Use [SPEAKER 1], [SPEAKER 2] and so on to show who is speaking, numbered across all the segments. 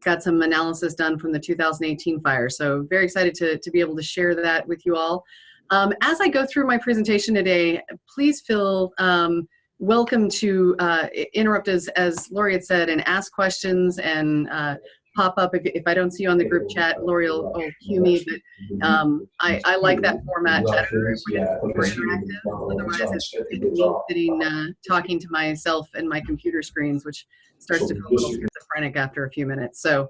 [SPEAKER 1] got some analysis done from the 2018 fire. So very excited to be able to share that with you all. As I go through my presentation today, please feel welcome to interrupt as Lori had said, and ask questions and pop up if I don't see you on the group chat. Lori will cue me, but I like that format better when it's more interactive. Otherwise, it's me sitting talking to myself and my computer screens, which starts to feel a little schizophrenic after a few minutes. So,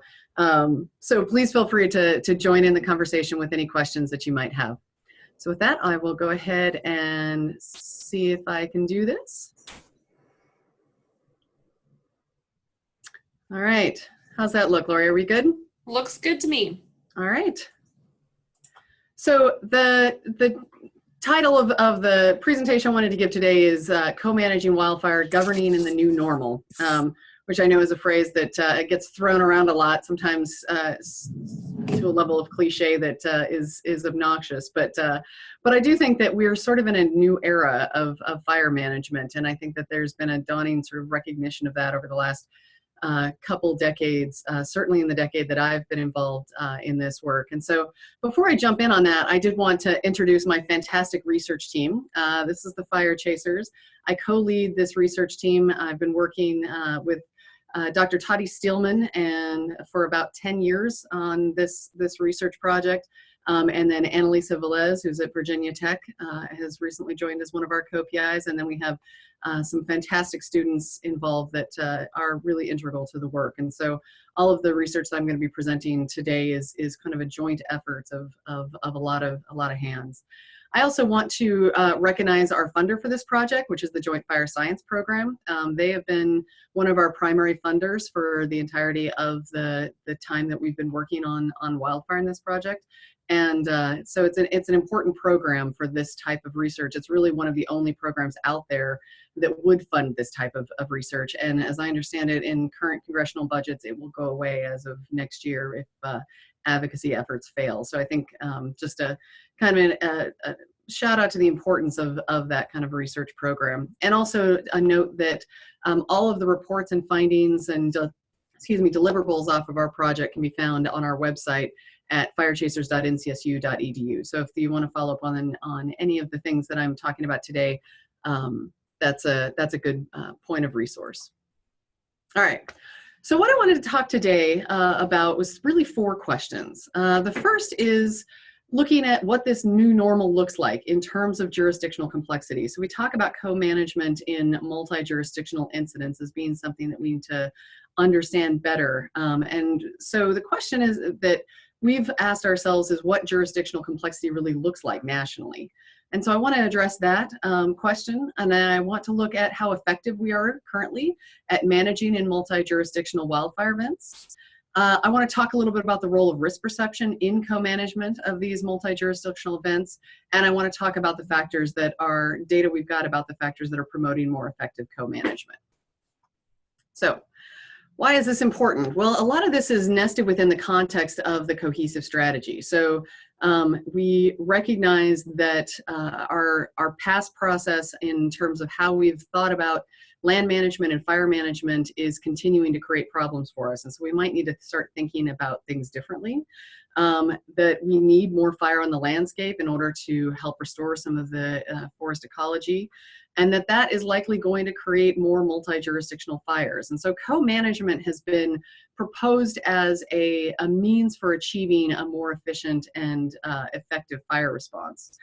[SPEAKER 1] so please feel free to join in the conversation with any questions that you might have. So with that, I will go ahead and see if I can do this. All right. How's that look, Lori? Are we good?
[SPEAKER 2] Looks good to me.
[SPEAKER 1] All right. So the title of the presentation I wanted to give today is Co-Managing Wildfire, Governing in the New Normal, which I know is a phrase that it gets thrown around a lot, sometimes to a level of cliche that is obnoxious. But I do think that we're sort of in a new era of fire management, and I think that there's been a dawning sort of recognition of that over the last couple decades, certainly in the decade that I've been involved in this work. And so before I jump in on that, I did want to introduce my fantastic research team. This is the Fire Chasers. I co-lead this research team. I've been working with Dr. Toddy Steelman and for about 10 years on this research project. And then Annalisa Velez, who's at Virginia Tech, has recently joined as one of our co-PIs. And then we have some fantastic students involved that are really integral to the work. And so all of the research that I'm going to be presenting today is kind of a joint effort of a lot of hands. I also want to recognize our funder for this project, which is the Joint Fire Science Program. They have been one of our primary funders for the entirety of the time that we've been working on wildfire in this project. And so it's an important program for this type of research. It's really one of the only programs out there that would fund this type of research. And as I understand it, in current congressional budgets, it will go away as of next year if advocacy efforts fail. So I think just a kind of a shout out to the importance of that kind of research program. And also a note that all of the reports and findings and deliverables off of our project can be found on our website at firechasers.ncsu.edu. So if you want to follow up on any of the things that I'm talking about today, that's a good point of resource. All right. So what I wanted to talk today about was really 4 questions. The first is looking at what this new normal looks like in terms of jurisdictional complexity. So we talk about co-management in multi-jurisdictional incidents as being something that we need to understand better. And so the question is that we've asked ourselves is what jurisdictional complexity really looks like nationally. And so I want to address that question, and then I want to look at how effective we are currently at managing in multi-jurisdictional wildfire events. I want to talk a little bit about the role of risk perception in co-management of these multi-jurisdictional events, and I want to talk about the factors that are data we've got about the factors that are promoting more effective co-management. So, why is this important? Well, a lot of this is nested within the context of the cohesive strategy. So we recognize that our past process in terms of how we've thought about land management and fire management is continuing to create problems for us. And so we might need to start thinking about things differently. That we need more fire on the landscape in order to help restore some of the forest ecology, and that is likely going to create more multi-jurisdictional fires. And so co-management has been proposed as a means for achieving a more efficient and effective fire response.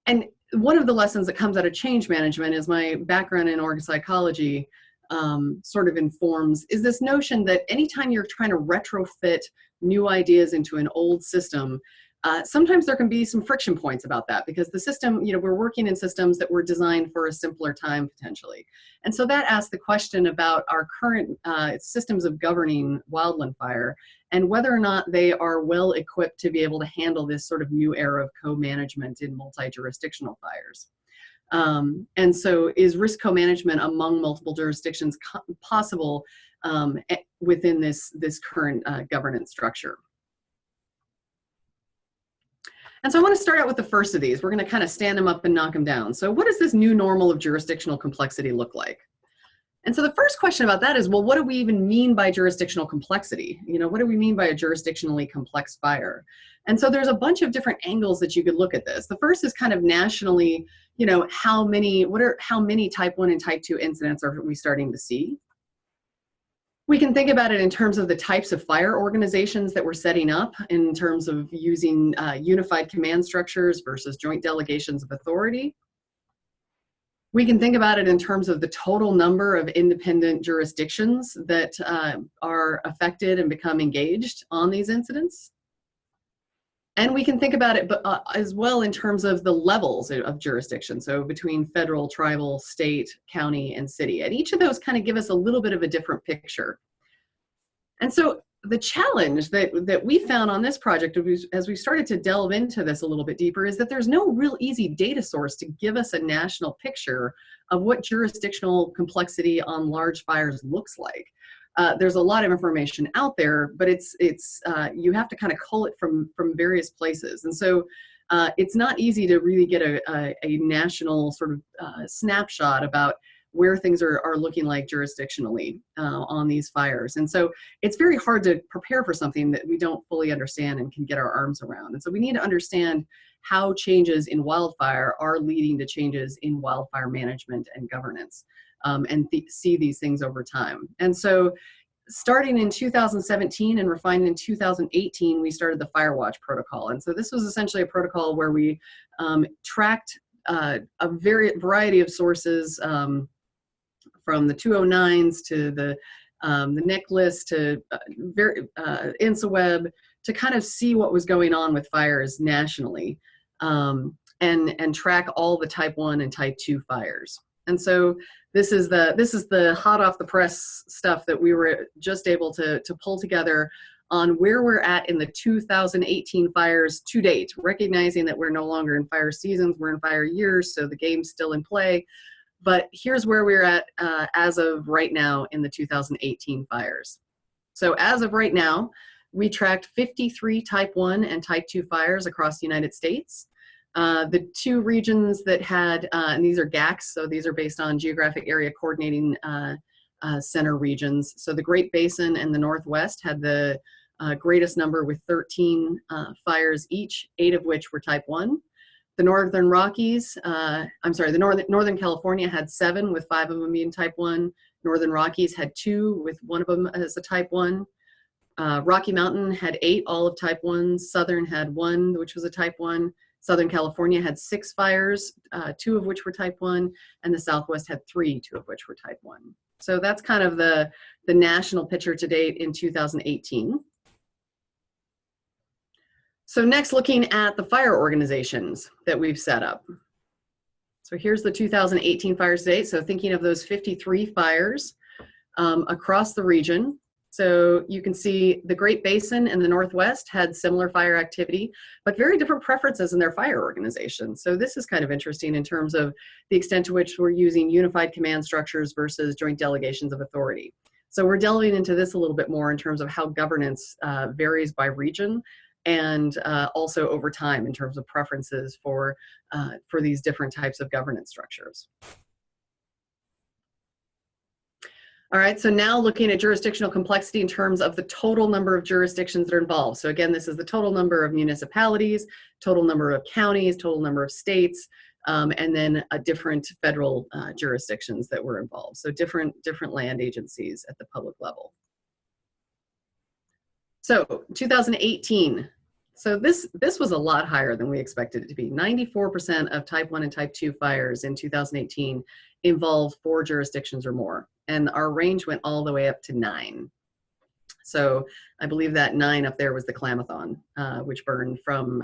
[SPEAKER 1] And one of the lessons that comes out of change management is my background in org psychology sort of informs is this notion that anytime you're trying to retrofit new ideas into an old system, sometimes there can be some friction points about that because the system, we're working in systems that were designed for a simpler time potentially. And so that asks the question about our current systems of governing wildland fire and whether or not they are well equipped to be able to handle this sort of new era of co-management in multi-jurisdictional fires. And so is risk co-management among multiple jurisdictions possible within this current governance structure? And so I want to start out with the first of these. We're going to kind of stand them up and knock them down. So what does this new normal of jurisdictional complexity look like? And so the first question about that is, well, what do we even mean by jurisdictional complexity? You know, what do we mean by a jurisdictionally complex fire? And so there's a bunch of different angles that you could look at this. The first is kind of nationally, you know, how many type 1 and type 2 incidents are we starting to see? We can think about it in terms of the types of fire organizations that we're setting up, in terms of using unified command structures versus joint delegations of authority. We can think about it in terms of the total number of independent jurisdictions that are affected and become engaged on these incidents. And we can think about it as well in terms of the levels of jurisdiction, so between federal, tribal, state, county, and city. And each of those kind of give us a little bit of a different picture. And so the challenge that we found on this project as we started to delve into this a little bit deeper is that there's no real easy data source to give us a national picture of what jurisdictional complexity on large fires looks like. There's a lot of information out there, but you have to kind of cull it from various places. And so it's not easy to really get a national sort of snapshot about where things are looking like jurisdictionally on these fires. And so it's very hard to prepare for something that we don't fully understand and can get our arms around. And so we need to understand how changes in wildfire are leading to changes in wildfire management and governance, and see these things over time. And so starting in 2017 and refined in 2018, we started the Firewatch protocol. And so this was essentially a protocol where we tracked a variety of sources, from the 209s to the NIC list to InsaWeb, to kind of see what was going on with fires nationally, and track all the type 1 and type 2 fires. And so this is the hot off the press stuff that we were just able to pull together on where we're at in the 2018 fires to date, recognizing that we're no longer in fire seasons, we're in fire years, so the game's still in play. But here's where we're at as of right now in the 2018 fires. So as of right now, we tracked 53 type 1 and type 2 fires across the United States. The two regions that had, and these are GACs, so these are based on Geographic Area Coordinating Center regions. So the Great Basin and the Northwest had the greatest number with 13 fires each, 8 of which were type 1. The Northern Rockies, Northern California had 7, with 5 of them being type 1. Northern Rockies had 2, with 1 of them as a type 1. Rocky Mountain had 8, all of type 1s. Southern had 1, which was a type 1. Southern California had 6 fires, 2 of which were type 1. And the Southwest had 3, 2 of which were type 1. So that's kind of the national picture to date in 2018. So next, looking at the fire organizations that we've set up. So here's the 2018 fires to date. So thinking of those 53 fires across the region. So you can see the Great Basin and the Northwest had similar fire activity, but very different preferences in their fire organization. So this is kind of interesting in terms of the extent to which we're using unified command structures versus joint delegations of authority. So we're delving into this a little bit more in terms of how governance varies by region, and also over time in terms of preferences for these different types of governance structures. All right, so now looking at jurisdictional complexity in terms of the total number of jurisdictions that are involved. So again, this is the total number of municipalities, total number of counties, total number of states, and then different federal jurisdictions that were involved. So different land agencies at the public level. So 2018, so this was a lot higher than we expected it to be. 94% of type 1 and type 2 fires in 2018 involved 4 jurisdictions or more. And our range went all the way up to 9. So I believe that 9 up there was the Klamathon, which burned from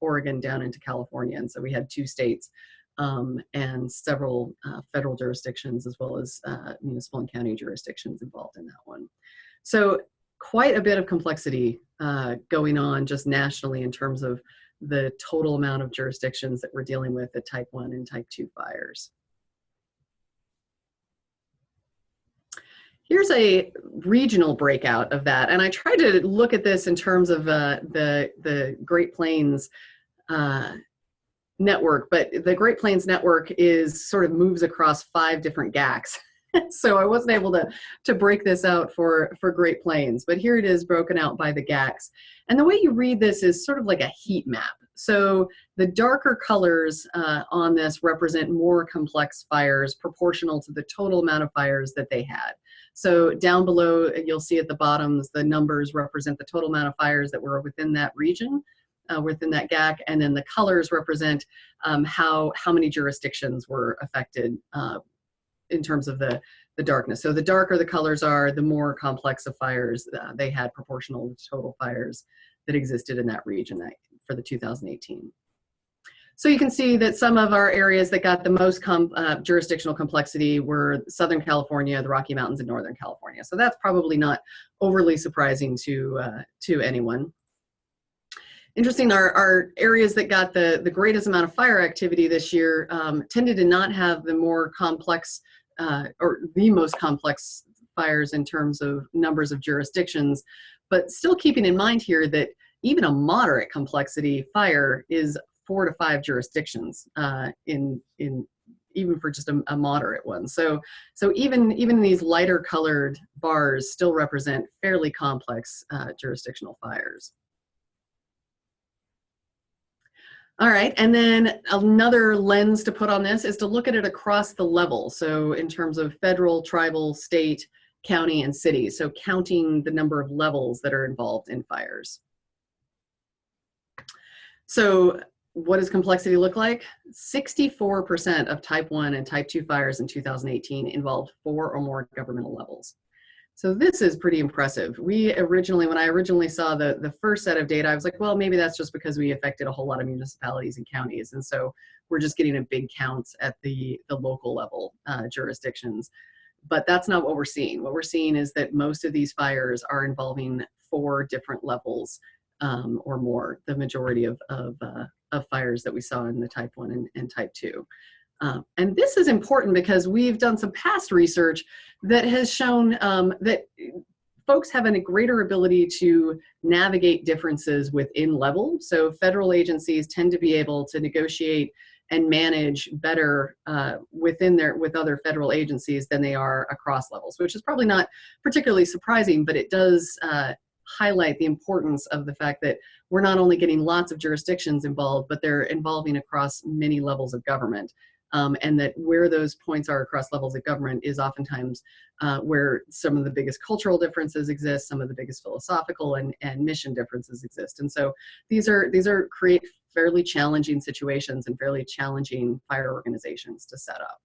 [SPEAKER 1] Oregon down into California. And so we had 2 states and several federal jurisdictions, as well as municipal and county jurisdictions involved in that one. So quite a bit of complexity going on just nationally in terms of the total amount of jurisdictions that we're dealing with at type 1 and type 2 fires. Here's a regional breakout of that, and I tried to look at this in terms of the Great Plains network, but the Great Plains network is sort of moves across 5 different GACs. So I wasn't able to break this out for Great Plains, but here it is broken out by the GACs. And the way you read this is sort of like a heat map. So the darker colors on this represent more complex fires proportional to the total amount of fires that they had. So down below, you'll see at the bottoms, the numbers represent the total amount of fires that were within that region, within that GAC, and then the colors represent how many jurisdictions were affected in terms of the darkness. So the darker the colors are, the more complex of fires they had proportional to total fires that existed in that region for the 2018. So you can see that some of our areas that got the most jurisdictional complexity were Southern California, the Rocky Mountains, and Northern California. So that's probably not overly surprising to anyone. Interesting, our areas that got the greatest amount of fire activity this year tended to not have the more complex or the most complex fires in terms of numbers of jurisdictions, but still keeping in mind here that even a moderate complexity fire is 4 to 5 jurisdictions even for just a moderate one. So even these lighter colored bars still represent fairly complex jurisdictional fires. All right, and then another lens to put on this is to look at it across the level. So in terms of federal, tribal, state, county, and city. So counting the number of levels that are involved in fires. So what does complexity look like? 64% of type 1 and type 2 fires in 2018 involved 4 or more governmental levels. So this is pretty impressive. When I originally saw the first set of data, I was like, well, maybe that's just because we affected a whole lot of municipalities and counties. And so we're just getting a big count at the local level jurisdictions. But that's not what we're seeing. What we're seeing is that most of these fires are involving 4 different levels or more, the majority of fires that we saw in the type 1 and type 2. And this is important because we've done some past research that has shown that folks have a greater ability to navigate differences within level. So federal agencies tend to be able to negotiate and manage better with other federal agencies than they are across levels, which is probably not particularly surprising, but it does highlight the importance of the fact that we're not only getting lots of jurisdictions involved, but they're involving across many levels of government. And that where those points are across levels of government is oftentimes where some of the biggest cultural differences exist, some of the biggest philosophical and mission differences exist. And so these create fairly challenging situations and fairly challenging fire organizations to set up.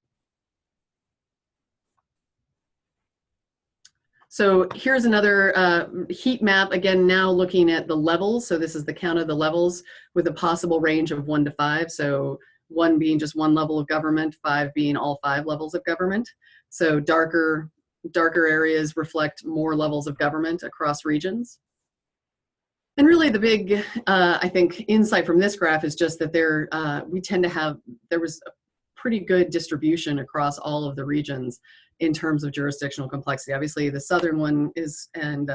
[SPEAKER 1] So here's another heat map, again, now looking at the levels. So this is the count of the levels with a possible range of 1 to 5. So 1 being just one level of government, 5 being all 5 levels of government. So darker areas reflect more levels of government across regions. And really the big, I think, insight from this graph is just that there was a pretty good distribution across all of the regions in terms of jurisdictional complexity. Obviously the southern one and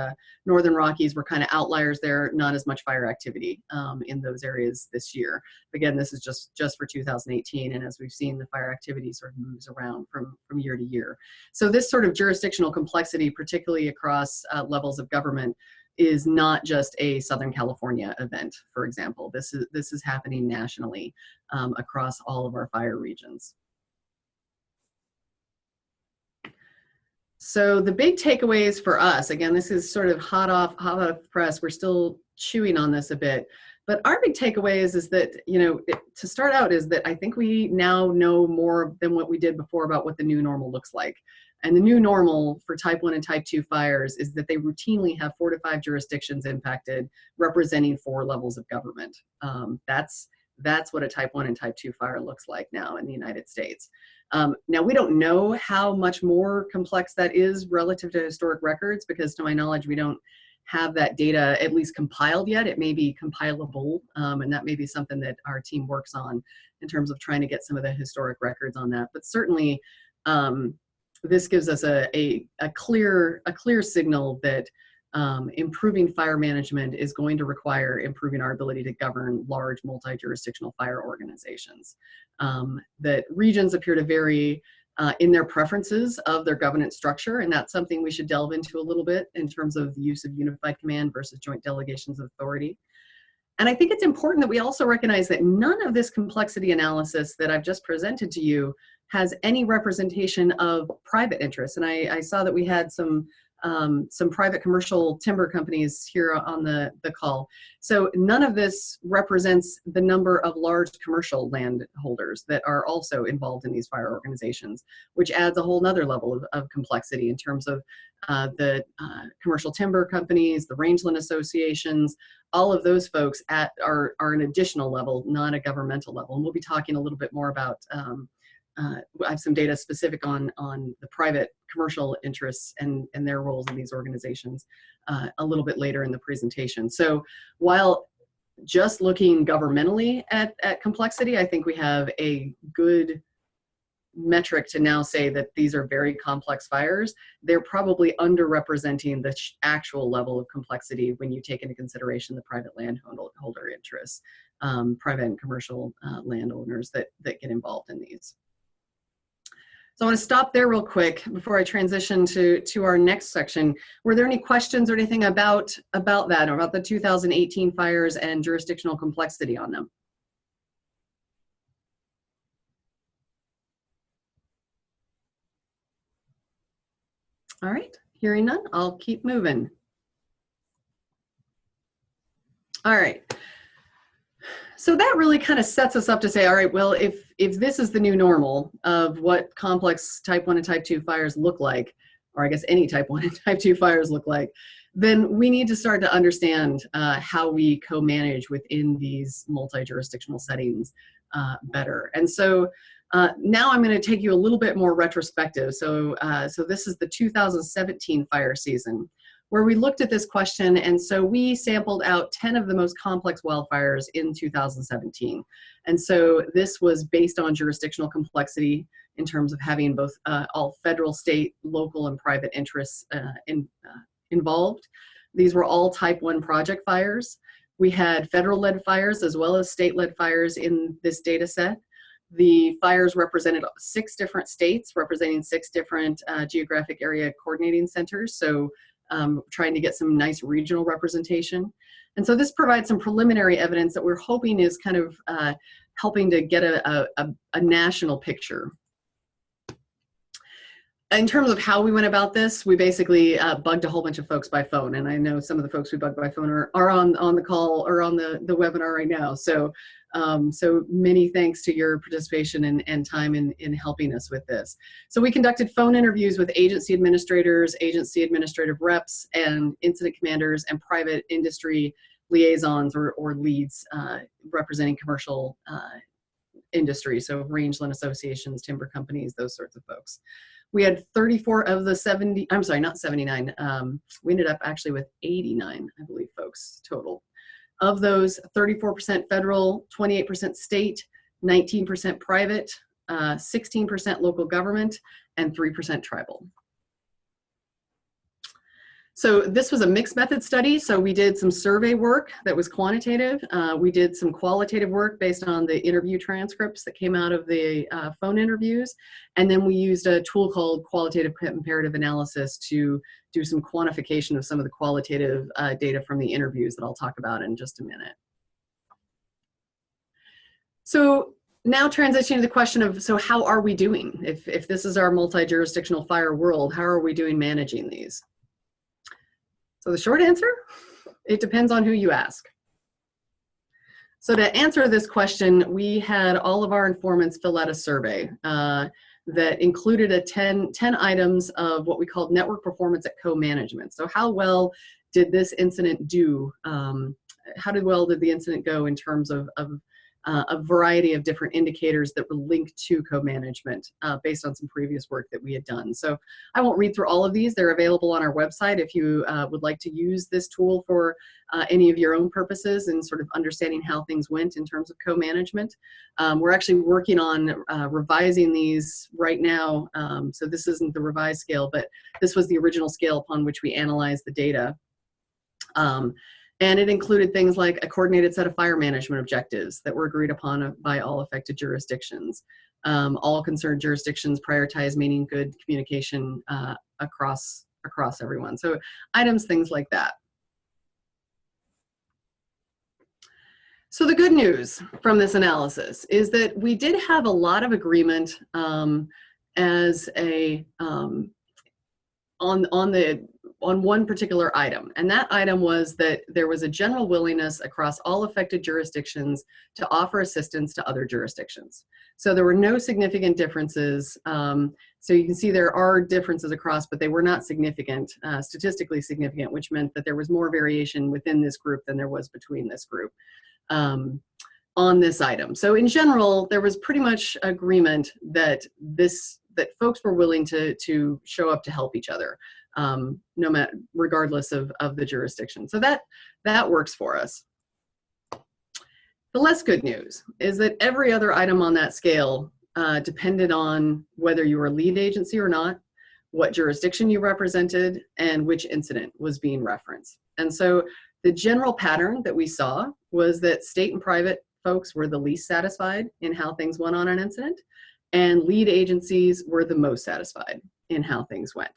[SPEAKER 1] northern Rockies were kind of outliers there, not as much fire activity in those areas this year. Again, this is just for 2018, and as we've seen, the fire activity sort of moves around from year to year. So this sort of jurisdictional complexity, particularly across levels of government, is not just a Southern California event, for example. This is happening nationally across all of our fire regions. So the big takeaways for us, again, this is sort of hot off the press. We're still chewing on this a bit, but our big takeaways is that, to start out, is that I think we now know more than what we did before about what the new normal looks like. And the new normal for type 1 and type 2 fires is that they routinely have 4 to 5 jurisdictions impacted, representing 4 levels of government. That's what a type 1 and type 2 fire looks like now in the United States. Now, we don't know how much more complex that is relative to historic records, because to my knowledge, we don't have that data at least compiled yet. It may be compilable, and that may be something that our team works on in terms of trying to get some of the historic records on that. But certainly, this gives us a clear signal that improving fire management is going to require improving our ability to govern large multi-jurisdictional fire organizations. That regions appear to vary in their preferences of their governance structure, and that's something we should delve into a little bit in terms of the use of unified command versus joint delegations of authority. And I think it's important that we also recognize that none of this complexity analysis that I've just presented to you has any representation of private interests. And I saw that we had some private commercial timber companies here on the call. So none of this represents the number of large commercial landholders that are also involved in these fire organizations, which adds a whole nother level of complexity in terms of the commercial timber companies, the rangeland associations. All of those folks are an additional level, not a governmental level. And we'll be talking a little bit more about, I have some data specific on the private commercial interests and their roles in these organizations a little bit later in the presentation. So while just looking governmentally at complexity, I think we have a good metric to now say that these are very complex fires. They're probably underrepresenting the actual level of complexity when you take into consideration the private landholder interests, private and commercial landowners that get involved in these. So I want to stop there real quick before I transition to our next section. Were there any questions or anything about that, or about the 2018 fires and jurisdictional complexity on them? All right, hearing none, I'll keep moving. All right. So that really kind of sets us up to say, all right, well, if this is the new normal of what complex type 1 and type 2 fires look like, or I guess any type 1 and type 2 fires look like, then we need to start to understand how we co-manage within these multi-jurisdictional settings better. And so now I'm going to take you a little bit more retrospective. So this is the 2017 fire season, where we looked at this question, and so we sampled out 10 of the most complex wildfires in 2017. And so this was based on jurisdictional complexity in terms of having both all federal, state, local, and private interests involved. These were all type 1 project fires. We had federal-led fires as well as state-led fires in this data set. The fires represented 6 different states, representing 6 different geographic area coordinating centers. So trying to get some nice regional representation. And so this provides some preliminary evidence that we're hoping is kind of helping to get a national picture. In terms of how we went about this, we basically bugged a whole bunch of folks by phone. And I know some of the folks we bugged by phone are on the call or on the webinar right now. So so many thanks to your participation and time in helping us with this. So we conducted phone interviews with agency administrators, agency administrative reps, and incident commanders, and private industry liaisons or leads representing commercial industry, so rangeland associations, timber companies, those sorts of folks. We had 34 of the 70, I'm sorry, not 79. We ended up actually with 89, I believe, folks total. Of those, 34% federal, 28% state, 19% private, 16% local government, and 3% tribal. So this was a mixed method study. So we did some survey work that was quantitative. We did some qualitative work based on the interview transcripts that came out of the phone interviews. And then we used a tool called qualitative comparative analysis to do some quantification of some of the qualitative data from the interviews that I'll talk about in just a minute. So now transitioning to the question of, so how are we doing? If this is our multi-jurisdictional fire world, how are we doing managing these? So the short answer, it depends on who you ask. So to answer this question, we had all of our informants fill out a survey that included 10 items of what we called network performance at co-management. So how well did this incident do? How well did the incident go in terms of a variety of different indicators that were linked to co-management based on some previous work that we had done. So I won't read through all of these. They're available on our website if you would like to use this tool for any of your own purposes and sort of understanding how things went in terms of co-management. We're actually working on revising these right now. So this isn't the revised scale, but this was the original scale upon which we analyzed the data. And it included things like a coordinated set of fire management objectives that were agreed upon by all affected jurisdictions. All concerned jurisdictions prioritize meaning good communication across everyone. So things like that. So the good news from this analysis is that we did have a lot of agreement as a on one particular item, and that item was that there was a general willingness across all affected jurisdictions to offer assistance to other jurisdictions. So there were no significant differences. So you can see there are differences across, but they were not significant, statistically significant, which meant that there was more variation within this group than there was between this group on this item. So in general, there was pretty much agreement that folks were willing to show up to help each other, no matter, regardless of the jurisdiction. So that works for us. The less good news is that every other item on that scale depended on whether you were a lead agency or not, what jurisdiction you represented, and which incident was being referenced. And so the general pattern that we saw was that state and private folks were the least satisfied in how things went on an incident, and lead agencies were the most satisfied in how things went.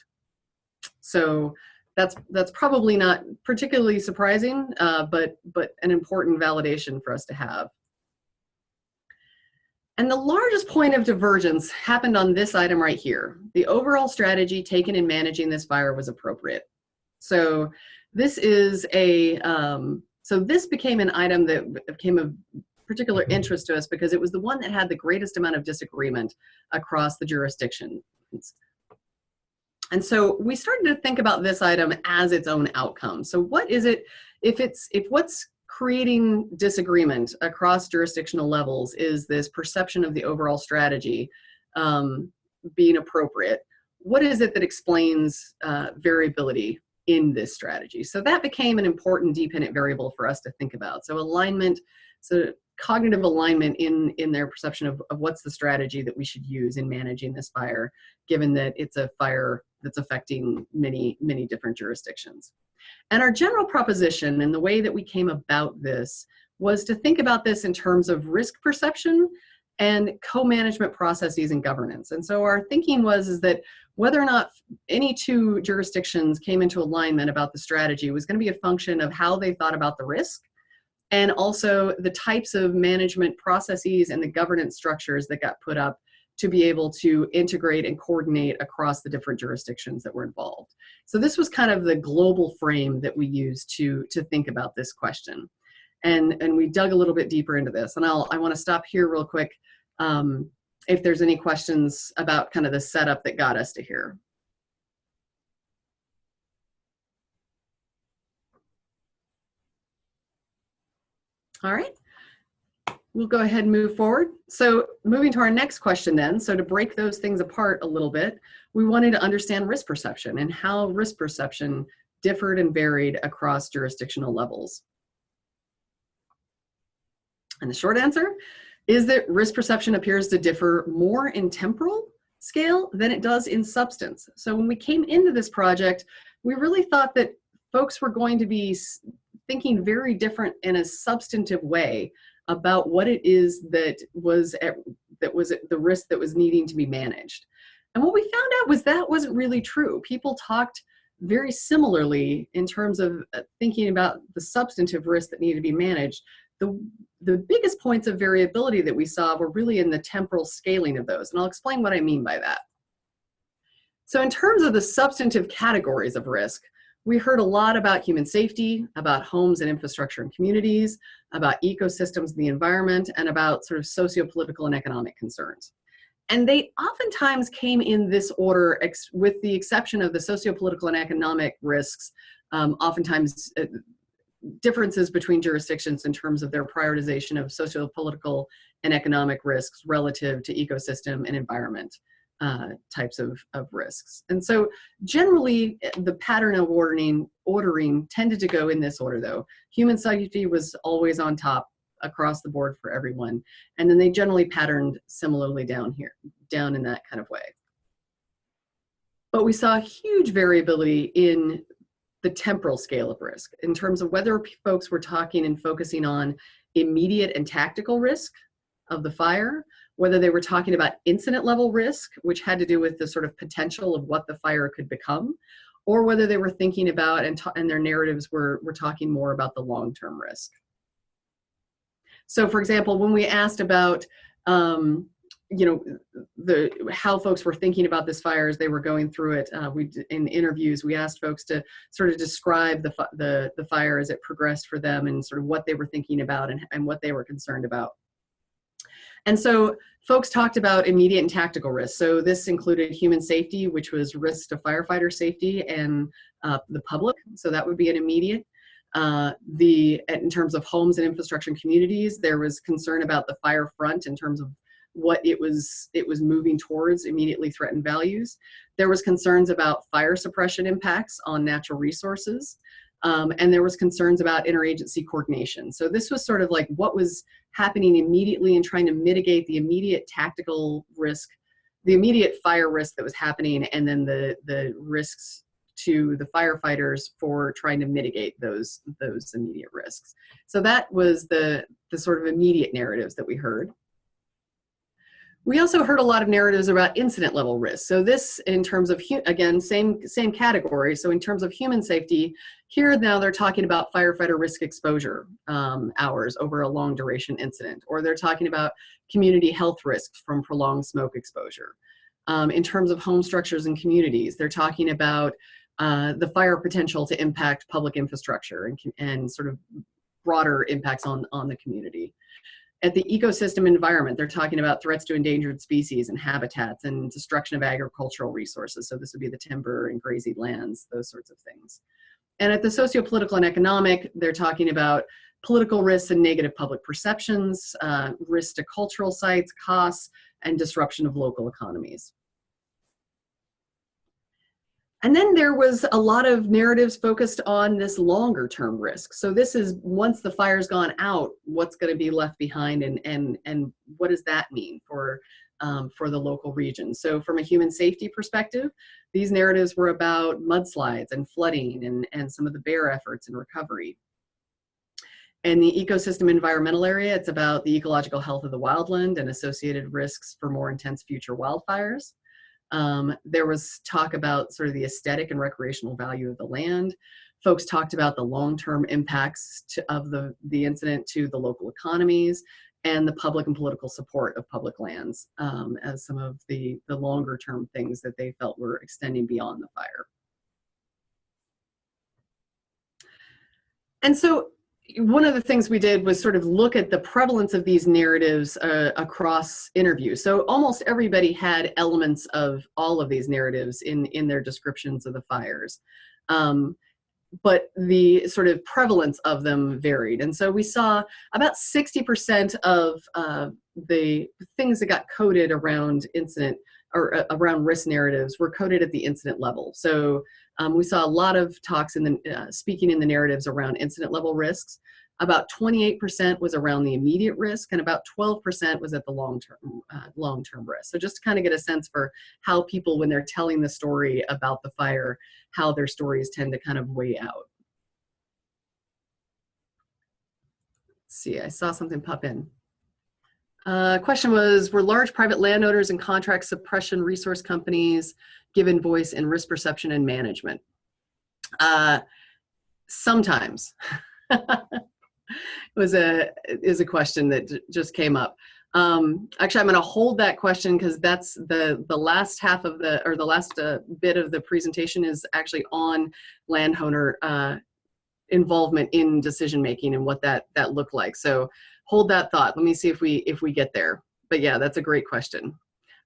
[SPEAKER 1] So that's probably not particularly surprising, but an important validation for us to have. And the largest point of divergence happened on this item right here. The overall strategy taken in managing this fire was appropriate. So this is so this became an item that became of particular interest to us because it was the one that had the greatest amount of disagreement across the jurisdictions. And so we started to think about this item as its own outcome. So what is it, if what's creating disagreement across jurisdictional levels is this perception of the overall strategy being appropriate, what is it that explains variability in this strategy? So that became an important dependent variable for us to think about. So alignment, so cognitive alignment in their perception of what's the strategy that we should use in managing this fire, given that it's a fire that's affecting many, many different jurisdictions. And our general proposition and the way that we came about this was to think about this in terms of risk perception and co-management processes and governance. And so our thinking is that whether or not any two jurisdictions came into alignment about the strategy was going to be a function of how they thought about the risk, and also the types of management processes and the governance structures that got put up to be able to integrate and coordinate across the different jurisdictions that were involved. So this was kind of the global frame that we used to think about this question. And we dug a little bit deeper into this. And I want to stop here real quick if there's any questions about kind of the setup that got us to here. All right, we'll go ahead and move forward. So moving to our next question then, so to break those things apart a little bit, we wanted to understand risk perception and how risk perception differed and varied across jurisdictional levels. And the short answer is that risk perception appears to differ more in temporal scale than it does in substance. So when we came into this project, we really thought that folks were going to be thinking very different in a substantive way about what it is that was the risk that was needing to be managed. And what we found out was that wasn't really true. People talked very similarly in terms of thinking about the substantive risks that need to be managed. The biggest points of variability that we saw were really in the temporal scaling of those, and I'll explain what I mean by that. So in terms of the substantive categories of risk, we heard a lot about human safety, about homes and infrastructure and communities, about ecosystems and the environment, and about sort of socio-political and economic concerns. And they oftentimes came in this order, with the exception of the socio-political and economic risks, oftentimes differences between jurisdictions in terms of their prioritization of socio-political and economic risks relative to ecosystem and environment types of risks. And so generally the pattern of ordering tended to go in this order though. Human safety was always on top across the board for everyone. And then they generally patterned similarly down in that kind of way. But we saw huge variability in the temporal scale of risk in terms of whether folks were talking and focusing on immediate and tactical risk of the fire, whether they were talking about incident level risk, which had to do with the sort of potential of what the fire could become, or whether they were thinking about and their narratives were talking more about the long-term risk. So for example, when we asked about how folks were thinking about this fire as they were going through it, in interviews we asked folks to sort of describe the fire as it progressed for them and sort of what they were thinking about and what they were concerned about. And so folks talked about immediate and tactical risks. So this included human safety, which was risks to firefighter safety and the public. So that would be an immediate. In terms of homes and infrastructure and communities, there was concern about the fire front in terms of what it was moving towards, immediately threatened values. There was concerns about fire suppression impacts on natural resources. And there was concerns about interagency coordination. So this was sort of like what was happening immediately and trying to mitigate the immediate tactical risk, the immediate fire risk that was happening, and then the risks to the firefighters for trying to mitigate those immediate risks. So that was the sort of immediate narratives that we heard. We also heard a lot of narratives about incident level risk. So this, in terms of, again, same category. So in terms of human safety, here now they're talking about firefighter risk exposure hours over a long duration incident, or they're talking about community health risks from prolonged smoke exposure. In terms of home structures and communities, they're talking about the fire potential to impact public infrastructure and sort of broader impacts on the community. At the ecosystem environment, they're talking about threats to endangered species and habitats and destruction of agricultural resources. So this would be the timber and grazing lands, those sorts of things. And at the socio-political and economic, they're talking about political risks and negative public perceptions, risks to cultural sites, costs, and disruption of local economies. And then there was a lot of narratives focused on this longer term risk. So this is, once the fire's gone out, what's going to be left behind, and what does that mean for the local region? So from a human safety perspective, these narratives were about mudslides and flooding and some of the bear efforts and recovery. In the ecosystem environmental area, it's about the ecological health of the wildland and associated risks for more intense future wildfires. There was talk about sort of the aesthetic and recreational value of the land. Folks talked about the long-term impacts of the incident to the local economies and the public and political support of public lands as some of the longer-term things that they felt were extending beyond the fire. And so one of the things we did was sort of look at the prevalence of these narratives across interviews. So almost everybody had elements of all of these narratives in their descriptions of the fires. But the sort of prevalence of them varied. And so we saw about 60% of the things that got coded around incident or around risk narratives were coded at the incident level. So we saw a lot of talks in the speaking in the narratives around incident level risks. About 28% was around the immediate risk, and about 12% was at the long-term risk. So just to kind of get a sense for how people, when they're telling the story about the fire, how their stories tend to kind of weigh out. Let's see, I saw something pop in. Question was, were large private landowners and contract suppression resource companies given voice in risk perception and management? Sometimes. is a question that just came up. Actually, I'm going to hold that question because that's the last half of the last bit of the presentation is actually on landowner involvement in decision making and what that looked like. So hold that thought. Let me see if we get there. But yeah, that's a great question.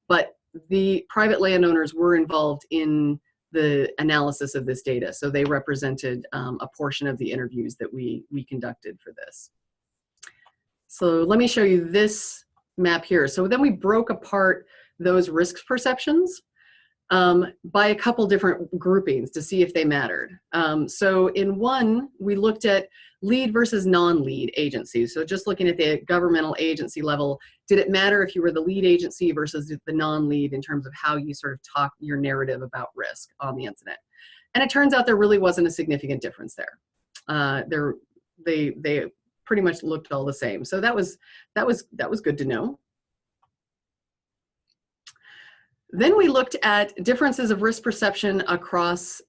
[SPEAKER 1] But the private landowners were involved in the analysis of this data. So they represented a portion of the interviews that we conducted for this. So let me show you this map here. So then we broke apart those risk perceptions by a couple different groupings to see if they mattered. So in one, we looked at lead versus non-lead agencies. So just looking at the governmental agency level, did it matter if you were the lead agency versus the non-lead in terms of how you sort of talk your narrative about risk on the incident? And it turns out there really wasn't a significant difference there. They pretty much looked all the same. So that was good to know. Then we looked at differences of risk perception across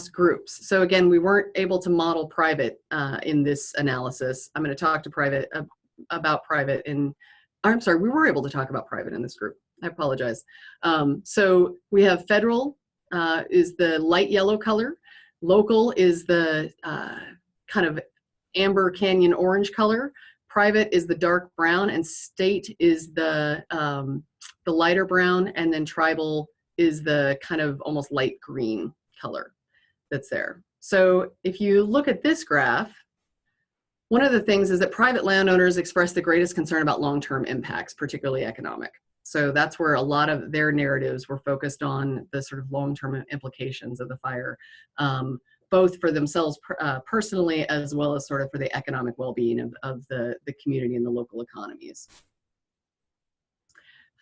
[SPEAKER 1] groups. So again, we weren't able to model private in this analysis. I'm going to talk to about private in. I'm sorry, we were able to talk about private in this group. I apologize. So we have federal is the light yellow color, local is the kind of amber canyon orange color, private is the dark brown, and state is the lighter brown, and then tribal is the kind of almost light green color that's there. So if you look at this graph, one of the things is that private landowners express the greatest concern about long-term impacts, particularly economic. So that's where a lot of their narratives were focused on the sort of long-term implications of the fire, both for themselves personally, as well as sort of for the economic well-being of the community and the local economies.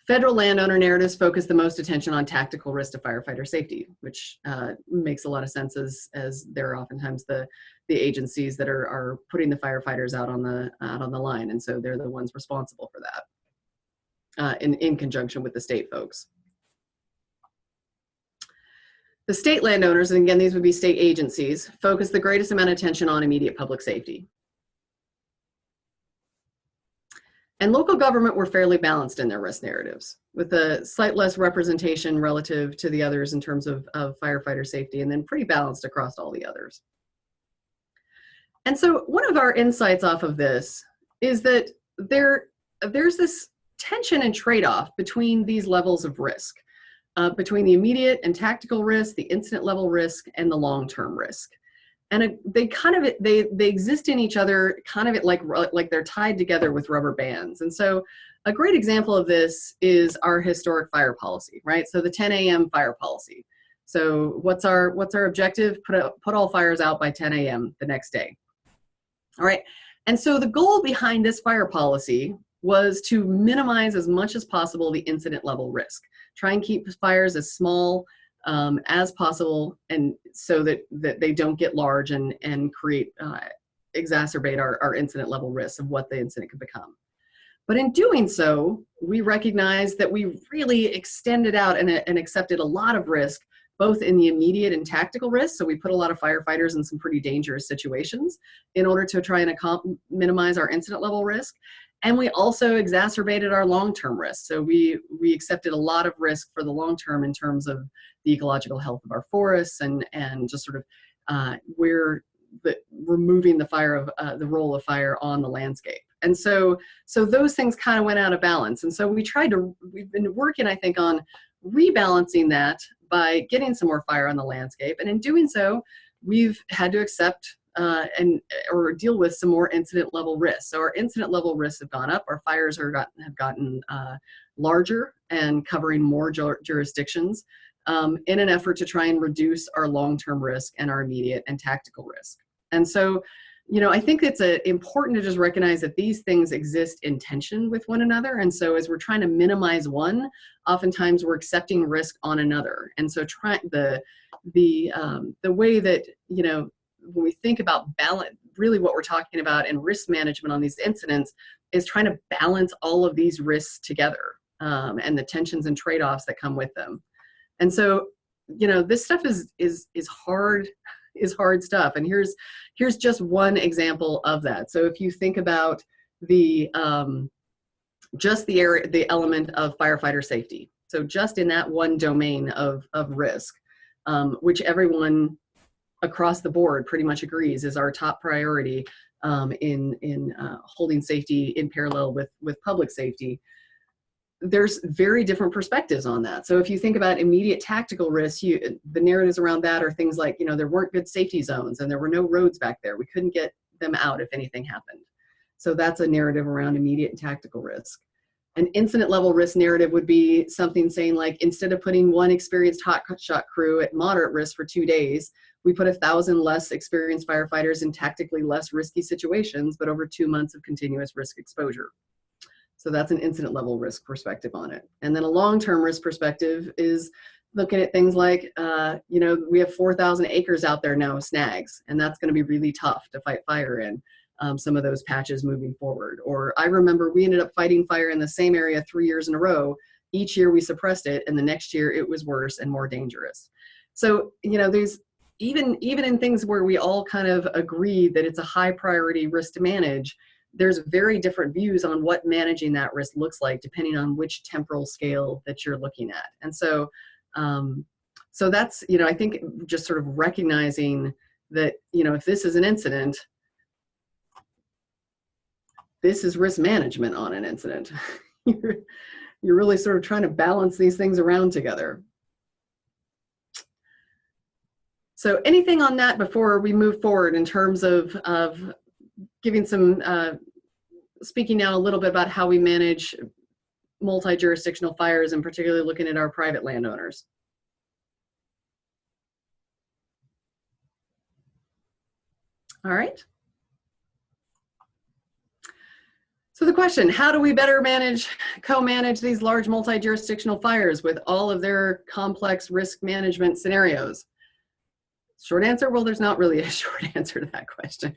[SPEAKER 1] Federal landowner narratives focus the most attention on tactical risk to firefighter safety, which makes a lot of sense as they're oftentimes the agencies that are putting the firefighters out on the line, and so they're the ones responsible for that in conjunction with the state folks. The state landowners, and again these would be state agencies, focus the greatest amount of attention on immediate public safety. And local government were fairly balanced in their risk narratives, with a slight less representation relative to the others in terms of firefighter safety, and then pretty balanced across all the others. And so one of our insights off of this is that there's this tension and trade-off between these levels of risk, between the immediate and tactical risk, the incident level risk, and the long-term risk. And they exist in each other kind of like they're tied together with rubber bands. And so a great example of this is our historic fire policy, right? So the 10 a.m. fire policy. So what's our objective? Put all fires out by 10 a.m. the next day. All right. And so the goal behind this fire policy was to minimize as much as possible the incident level risk. Try and keep fires as small as possible, and so that they don't get large and exacerbate our incident level risks of what the incident could become. But in doing so, we recognized that we really extended out and accepted a lot of risk, both in the immediate and tactical risk. So we put a lot of firefighters in some pretty dangerous situations in order to try and minimize our incident level risk. And we also exacerbated our long-term risk. So we accepted a lot of risk for the long term in terms of the ecological health of our forests and just sort of removing the role of fire on the landscape. And so those things kind of went out of balance. And so we've been working, I think, on rebalancing that by getting some more fire on the landscape. And in doing so, we've had to accept or deal with some more incident level risks. So our incident level risks have gone up. Our fires have gotten larger and covering more jurisdictions in an effort to try and reduce our long-term risk and our immediate and tactical risk. And so, I think it's important to just recognize that these things exist in tension with one another. And so as we're trying to minimize one, oftentimes we're accepting risk on another. And so the way that, when we think about balance, really what we're talking about in risk management on these incidents is trying to balance all of these risks together and the tensions and trade-offs that come with them. And so, this stuff is hard stuff. And here's just one example of that. So if you think about the element of firefighter safety. So just in that one domain of risk, which everyone across the board pretty much agrees is our top priority in holding safety in parallel with public safety. There's very different perspectives on that. So if you think about immediate tactical risks, the narratives around that are things like, there weren't good safety zones and there were no roads back there. We couldn't get them out if anything happened. So that's a narrative around immediate and tactical risk. An incident level risk narrative would be something saying like, instead of putting one experienced hotshot crew at moderate risk for 2 days, we put 1,000 less experienced firefighters in tactically less risky situations, but over 2 months of continuous risk exposure. So that's an incident level risk perspective on it. And then a long-term risk perspective is looking at things like, you know, we have 4,000 acres out there now of snags, and that's going to be really tough to fight fire in some of those patches moving forward. Or I remember we ended up fighting fire in the same area 3 years in a row. Each year we suppressed it, and the next year it was worse and more dangerous. So, you know, there's even in things where we all kind of agree that it's a high priority risk to manage, there's very different views on what managing that risk looks like, depending on which temporal scale that you're looking at. And so, so that's, you know, I think just sort of recognizing that, you know, if this is an incident, this is risk management on an incident. You're really sort of trying to balance these things around together. So anything on that before we move forward in terms of giving some, speaking now a little bit about how we manage multi-jurisdictional fires, and particularly looking at our private landowners. All right. So the question, how do we better co-manage these large multi-jurisdictional fires with all of their complex risk management scenarios? Short answer, well, there's not really a short answer to that question.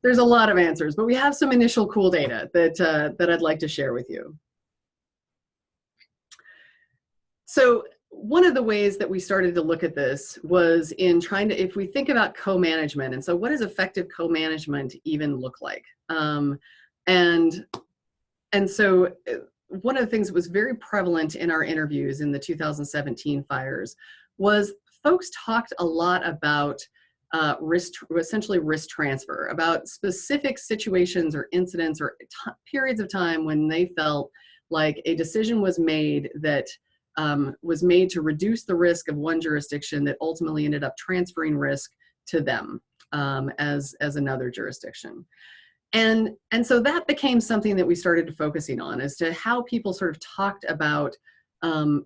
[SPEAKER 1] There's a lot of answers, but we have some initial cool data that I'd like to share with you. So one of the ways that we started to look at this was in trying to, if we think about co-management, and so what does effective co-management even look like? And so one of the things that was very prevalent in our interviews in the 2017 fires was folks talked a lot about essentially risk transfer, about specific situations or incidents or periods of time when they felt like a decision was made that was made to reduce the risk of one jurisdiction that ultimately ended up transferring risk to them as another jurisdiction. And so that became something that we started focusing on as to how people sort of talked about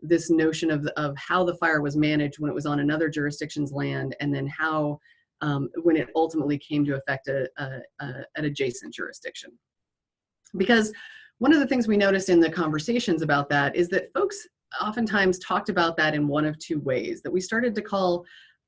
[SPEAKER 1] this notion of how the fire was managed when it was on another jurisdiction's land, and then how when it ultimately came to affect an adjacent jurisdiction. Because one of the things we noticed in the conversations about that is that folks oftentimes talked about that in one of two ways, that we started to call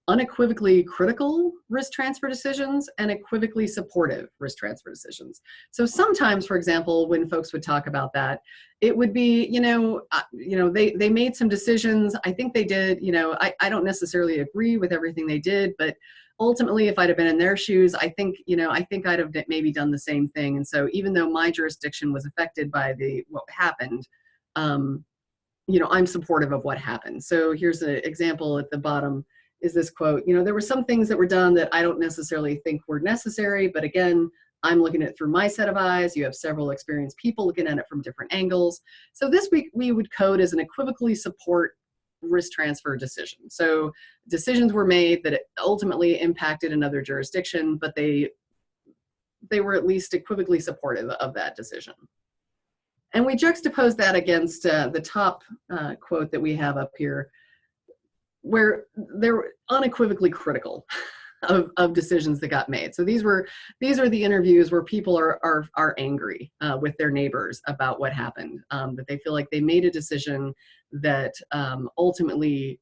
[SPEAKER 1] unequivocally critical risk transfer decisions and equivocally supportive risk transfer decisions. So sometimes, for example, when folks would talk about that, it would be, they made some decisions. I think they did, I don't necessarily agree with everything they did, but ultimately, if I'd have been in their shoes, I think I'd have maybe done the same thing. And so even though my jurisdiction was affected by what happened, I'm supportive of what happened. So here's an example at the bottom. Is this quote, there were some things that were done that I don't necessarily think were necessary, but again, I'm looking at it through my set of eyes. You have several experienced people looking at it from different angles. So this week we would code as an equivocally support risk transfer decision. So decisions were made that ultimately impacted another jurisdiction, but they were at least equivocally supportive of that decision. And we juxtapose that against the top quote that we have up here, where they're unequivocally critical of decisions that got made. So these are the interviews where people are angry with their neighbors about what happened, that they feel like they made a decision that ultimately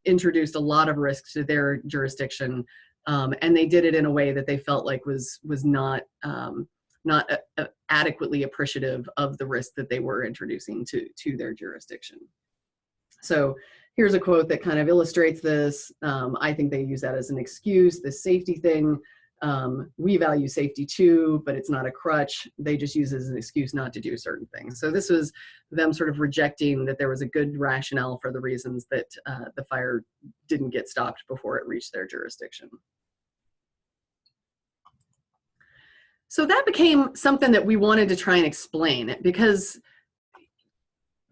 [SPEAKER 1] introduced a lot of risk to their jurisdiction, and they did it in a way that they felt like was not adequately appreciative of the risk that they were introducing to their jurisdiction. So here's a quote that kind of illustrates this. I think they use that as an excuse, this safety thing. We value safety too, but it's not a crutch. They just use it as an excuse not to do certain things. So this was them sort of rejecting that there was a good rationale for the reasons that the fire didn't get stopped before it reached their jurisdiction. So that became something that we wanted to try and explain, because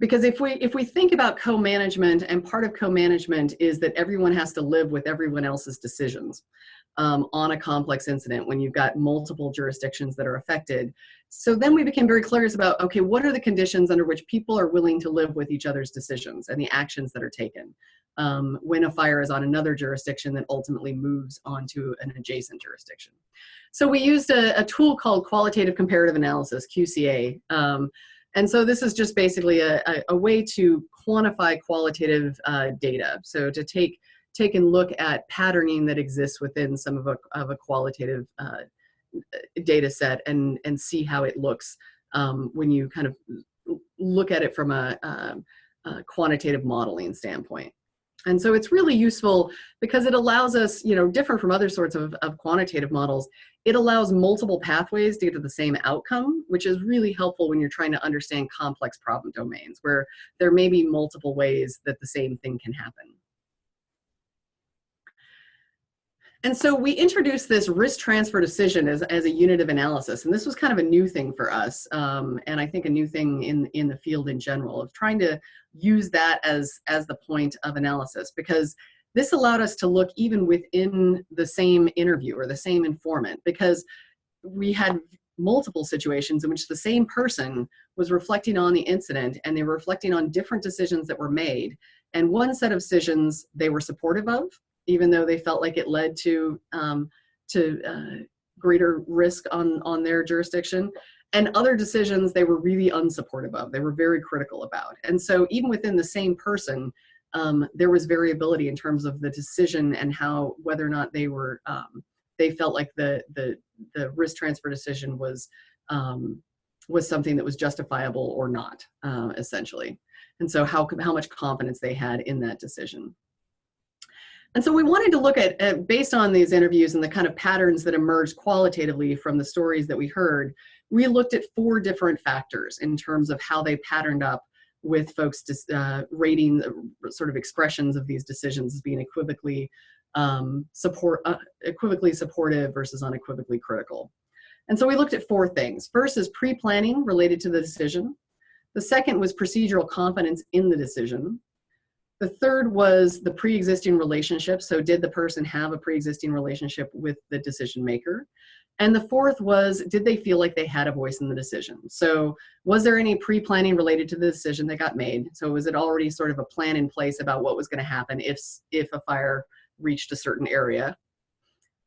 [SPEAKER 1] if we think about co-management, and part of co-management is that everyone has to live with everyone else's decisions on a complex incident when you've got multiple jurisdictions that are affected. So then we became very curious about, okay, what are the conditions under which people are willing to live with each other's decisions and the actions that are taken when a fire is on another jurisdiction that ultimately moves onto an adjacent jurisdiction. So we used a tool called qualitative comparative analysis, QCA. And so this is just basically a way to quantify qualitative data. So to take and look at patterning that exists within some of a qualitative data set and see how it looks when you kind of look at it from a quantitative modeling standpoint. And so it's really useful because it allows us, different from other sorts of quantitative models, it allows multiple pathways to get to the same outcome, which is really helpful when you're trying to understand complex problem domains where there may be multiple ways that the same thing can happen. And so we introduced this risk transfer decision as a unit of analysis. And this was kind of a new thing for us. And I think a new thing in the field in general of trying to use that as the point of analysis, because this allowed us to look even within the same interview or the same informant, because we had multiple situations in which the same person was reflecting on the incident and they were reflecting on different decisions that were made. And one set of decisions they were supportive of, even though they felt like it led to greater risk on their jurisdiction. And other decisions they were really unsupportive of, they were very critical about. And so even within the same person, there was variability in terms of the decision and whether or not they were, they felt like the risk transfer decision was something that was justifiable or not, essentially. And so how much confidence they had in that decision. And so we wanted to look at, based on these interviews and the kind of patterns that emerged qualitatively from the stories that we heard, we looked at 4 different factors in terms of how they patterned up with folks rating sort of expressions of these decisions as being equivocally supportive versus unequivocally critical. And so we looked at 4 things. First is pre-planning related to the decision. The second was procedural confidence in the decision. The third was the pre-existing relationship. So did the person have a pre-existing relationship with the decision maker? And the fourth was, did they feel like they had a voice in the decision? So was there any pre-planning related to the decision that got made? So was it already sort of a plan in place about what was going to happen if a fire reached a certain area?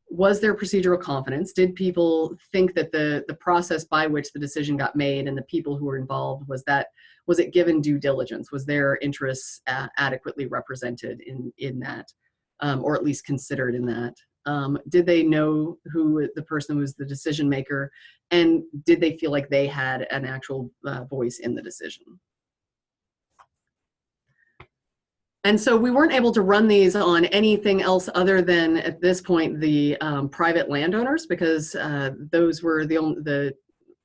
[SPEAKER 1] Was there procedural confidence? Did people think that the process by which the decision got made and the people who were involved, was it given due diligence? Was their interests adequately represented in that, or at least considered in that? Did they know who the person was the decision maker, and did they feel like they had an actual voice in the decision? And so we weren't able to run these on anything else other than, at this point, the private landowners, because those were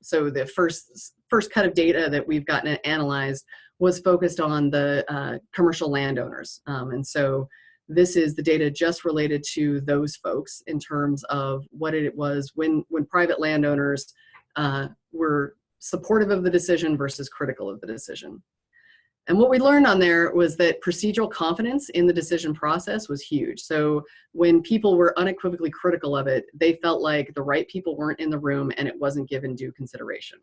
[SPEAKER 1] so the first cut of data that we've gotten analyzed was focused on the commercial landowners. And so this is the data just related to those folks in terms of what it was when private landowners were supportive of the decision versus critical of the decision. And what we learned on there was that procedural confidence in the decision process was huge. So when people were unequivocally critical of it, they felt like the right people weren't in the room and it wasn't given due consideration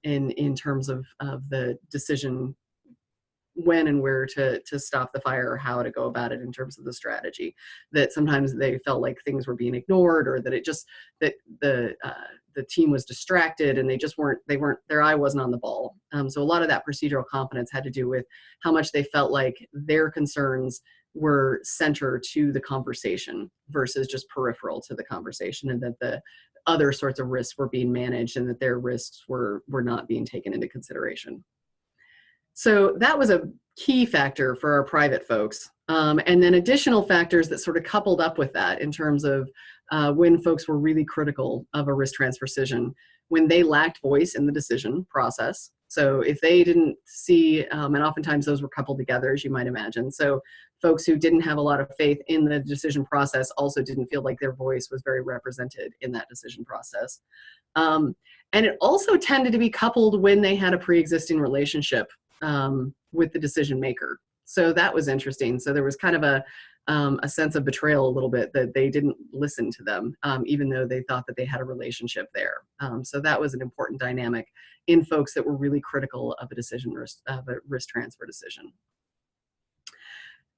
[SPEAKER 1] in terms of the decision when and where to stop the fire or how to go about it in terms of the strategy. That sometimes they felt like things were being ignored, or that the team was distracted and their eye wasn't on the ball. So a lot of that procedural confidence had to do with how much they felt like their concerns were center to the conversation versus just peripheral to the conversation, and that the other sorts of risks were being managed and that their risks were not being taken into consideration. So that was a key factor for our private folks. And then additional factors that sort of coupled up with that in terms of when folks were really critical of a risk transfer decision, when they lacked voice in the decision process. So if they didn't see, and oftentimes those were coupled together, as you might imagine. So folks who didn't have a lot of faith in the decision process also didn't feel like their voice was very represented in that decision process. And it also tended to be coupled when they had a pre-existing relationship with the decision maker. So that was interesting. So there was kind of a sense of betrayal a little bit, that they didn't listen to them, even though they thought that they had a relationship there. So that was an important dynamic in folks that were really critical of a risk transfer decision.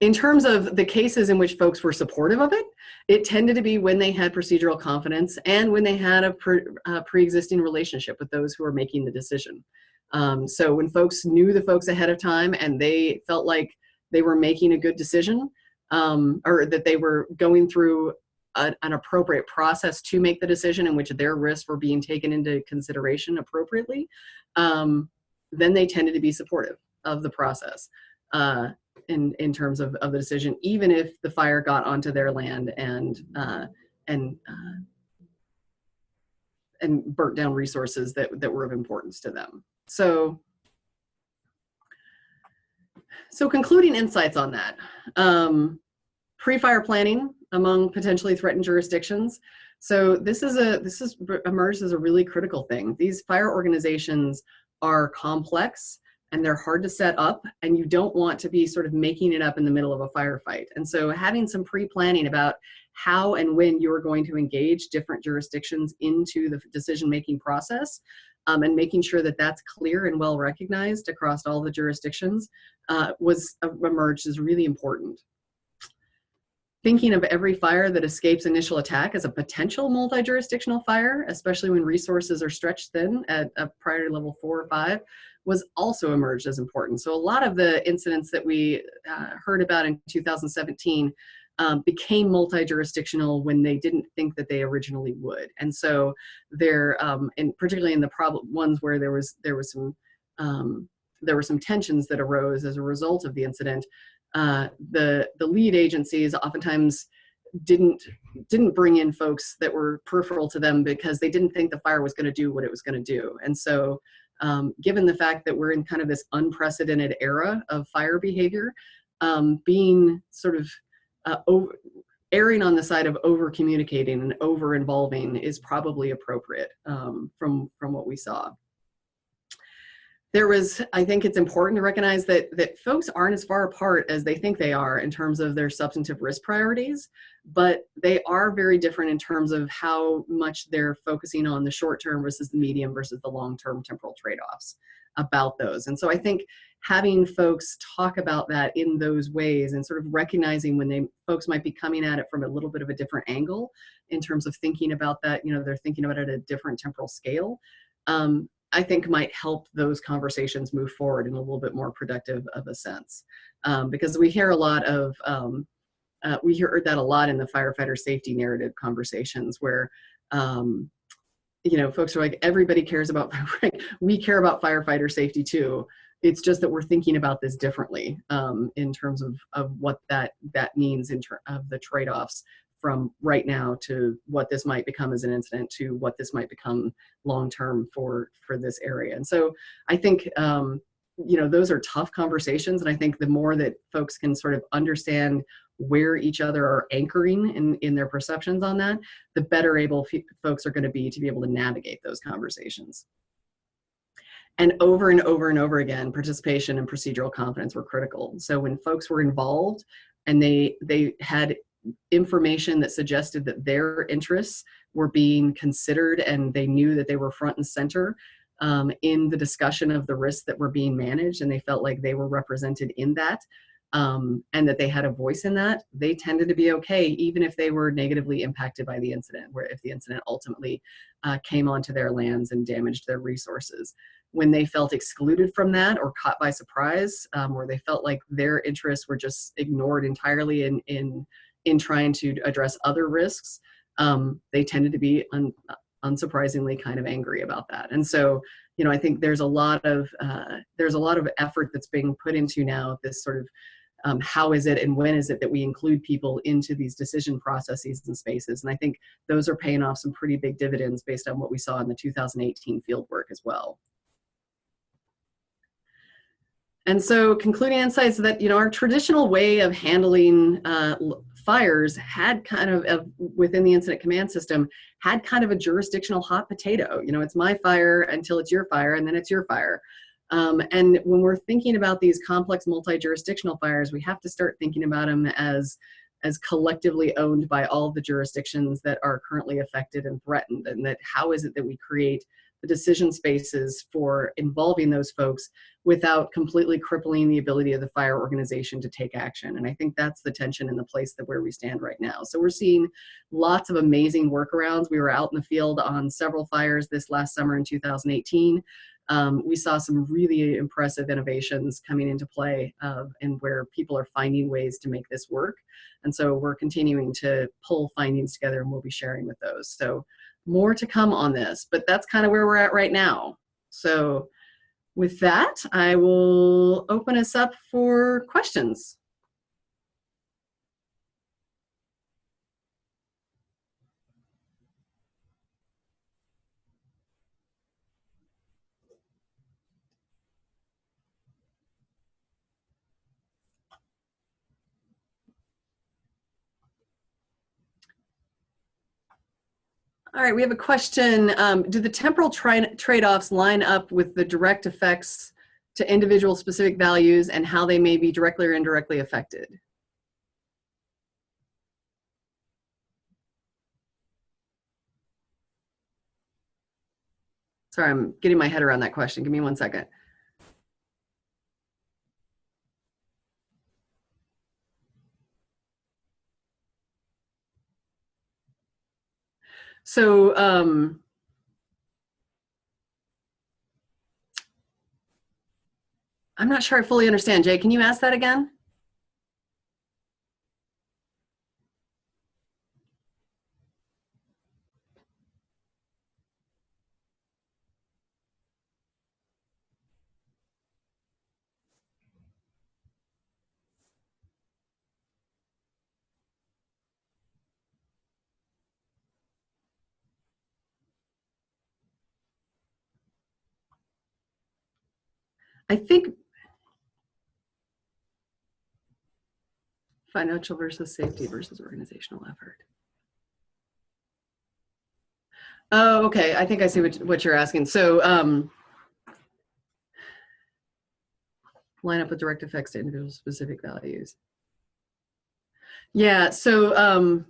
[SPEAKER 1] In terms of the cases in which folks were supportive of it, it tended to be when they had procedural confidence and when they had a pre-existing relationship with those who were making the decision. So when folks knew the folks ahead of time and they felt like they were making a good decision, or that they were going through an appropriate process to make the decision in which their risks were being taken into consideration appropriately, then they tended to be supportive of the process in terms of the decision, even if the fire got onto their land and burnt down resources that were of importance to them. So concluding insights on that. Pre-fire planning among potentially threatened jurisdictions. So this is emerged as a really critical thing. These fire organizations are complex and they're hard to set up, and you don't want to be sort of making it up in the middle of a firefight. And so having some pre-planning about how and when you're going to engage different jurisdictions into the decision-making process, and making sure that that's clear and well recognized across all the jurisdictions emerged as really important. Thinking of every fire that escapes initial attack as a potential multi-jurisdictional fire, especially when resources are stretched thin at a priority level 4 or 5, was also emerged as important. So a lot of the incidents that we heard about in 2017 became multi-jurisdictional when they didn't think that they originally would. And so they're, and particularly in the ones where there were some tensions that arose as a result of the incident, the lead agencies oftentimes didn't bring in folks that were peripheral to them because they didn't think the fire was going to do what it was going to do. And so given the fact that we're in kind of this unprecedented era of fire behavior, being sort of erring on the side of over communicating and over involving is probably appropriate from what we saw. I think it's important to recognize that folks aren't as far apart as they think they are in terms of their substantive risk priorities, but they are very different in terms of how much they're focusing on the short term versus the medium versus the long-term temporal trade-offs about those. And so I think having folks talk about that in those ways and sort of recognizing when folks might be coming at it from a little bit of a different angle in terms of thinking about that, they're thinking about it at a different temporal scale, I think might help those conversations move forward in a little bit more productive of a sense. Because we hear a lot of, we hear that a lot in the firefighter safety narrative conversations where, folks are like, everybody cares about, we care about firefighter safety too. It's just that we're thinking about this differently in terms of what that means in terms of the trade-offs from right now to what this might become as an incident to what this might become long-term for this area. And so I think, those are tough conversations. And I think the more that folks can sort of understand where each other are anchoring in their perceptions on that, the better able folks are going to be able to navigate those conversations. And over and over again, participation and procedural confidence were critical. So when folks were involved and they had information that suggested that their interests were being considered and they knew that they were front and center in the discussion of the risks that were being managed, and they felt like they were represented in that, and that they had a voice in that, they tended to be okay, even if they were negatively impacted by the incident, where if the incident ultimately came onto their lands and damaged their resources. When they felt excluded from that or caught by surprise, or they felt like their interests were just ignored entirely in trying to address other risks, they tended to be unsurprisingly kind of angry about that. And so, I think there's a lot of effort that's being put into now this sort of how is it and when is it that we include people into these decision processes and spaces. And I think those are paying off some pretty big dividends based on what we saw in the 2018 field work as well. And so concluding insights that, our traditional way of handling fires had kind of within the incident command system, had kind of a jurisdictional hot potato. It's my fire until it's your fire, and then it's your fire. And when we're thinking about these complex multi-jurisdictional fires, we have to start thinking about them as collectively owned by all the jurisdictions that are currently affected and threatened, and that how is it that we create the decision spaces for involving those folks without completely crippling the ability of the fire organization to take action. And I think that's the tension in the place that where we stand right now. So we're seeing lots of amazing workarounds. We were out in the field on several fires this last summer in 2018. We saw some really impressive innovations coming into play and where people are finding ways to make this work. And so we're continuing to pull findings together, and we'll be sharing with those. So more to come on this, but that's kind of where we're at right now. So with that, I will open us up for questions. All right, we have a question. Do the temporal trade-offs line up with the direct effects to individual specific values and how they may be directly or indirectly affected? Sorry, I'm getting my head around that question. Give me 1 second. So I'm not sure I fully understand. Jay, can you ask that again? I think financial versus safety versus organizational effort. Oh, okay. I think I see what you're asking. So line up with direct effects to individual specific values. Yeah, so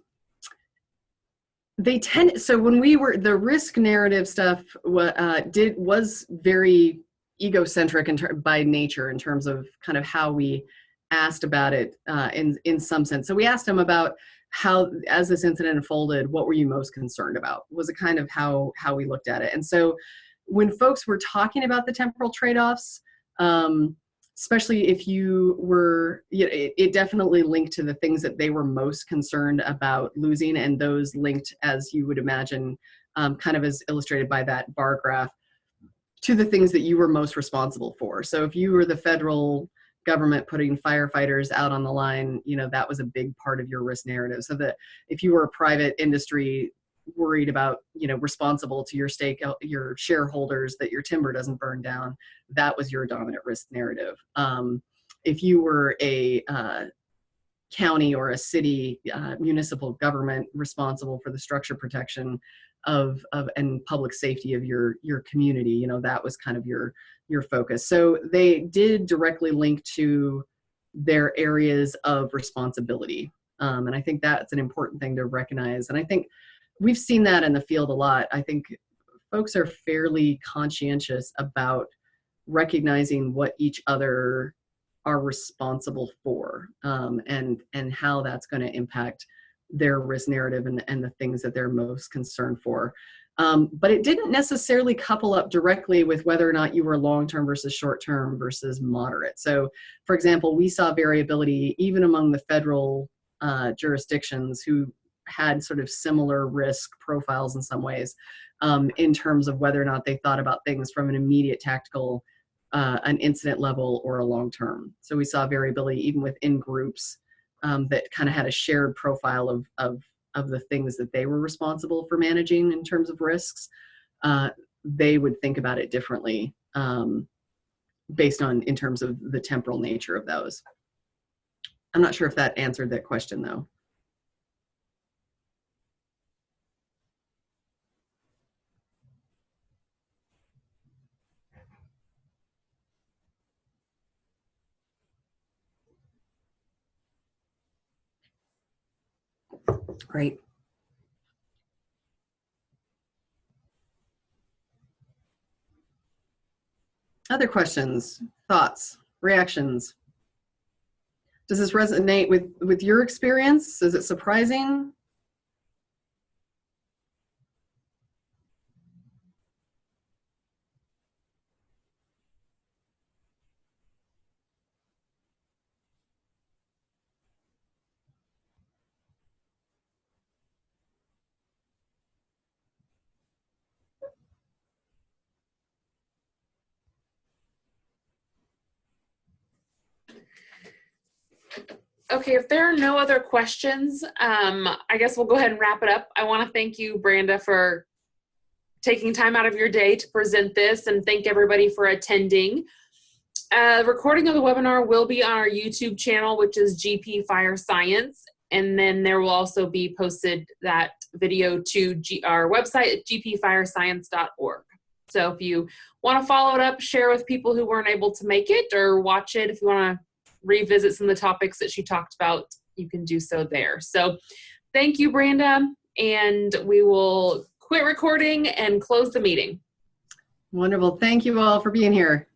[SPEAKER 1] they tend, so when we were, the risk narrative stuff was very egocentric by nature in terms of kind of how we asked about it in some sense. So we asked them about how, as this incident unfolded, what were you most concerned about? Was it kind of how we looked at it. And so when folks were talking about the temporal trade-offs, especially if you were, it definitely linked to the things that they were most concerned about losing, and those linked, as you would imagine, kind of as illustrated by that bar graph, to the things that you were most responsible for. So if you were the federal government putting firefighters out on the line, that was a big part of your risk narrative. So that if you were a private industry worried about, responsible to your shareholders that your timber doesn't burn down, that was your dominant risk narrative. If you were a county or a city municipal government responsible for the structure protection of and public safety of your community, that was kind of your focus. So they did directly link to their areas of responsibility. And I think that's an important thing to recognize. And I think we've seen that in the field a lot. I think folks are fairly conscientious about recognizing what each other are responsible for, and how that's going to impact their risk narrative and the things that they're most concerned for. But it didn't necessarily couple up directly with whether or not you were long-term versus short-term versus moderate. So, for example, we saw variability even among the federal jurisdictions who had sort of similar risk profiles in some ways, in terms of whether or not they thought about things from an immediate tactical, an incident level, or a long-term. So we saw variability even within groups that kind of had a shared profile of the things that they were responsible for managing in terms of risks. They would think about it differently based on, in terms of the temporal nature of those. I'm not sure if that answered that question though. Great. Other questions, thoughts, reactions? Does this resonate with your experience? Is it surprising?
[SPEAKER 2] Okay, if there are no other questions, I guess we'll go ahead and wrap it up. I want to thank you, Branda, for taking time out of your day to present this, and thank everybody for attending. Recording of the webinar will be on our YouTube channel, which is GP Fire Science, and then there will also be posted that video to our website at gpfirescience.org. So if you want to follow it up, share with people who weren't able to make it, or watch it if you want to revisit some of the topics that she talked about, you can do so there. So thank you, Branda, and we will quit recording and close the meeting.
[SPEAKER 1] Wonderful. Thank you all for being here.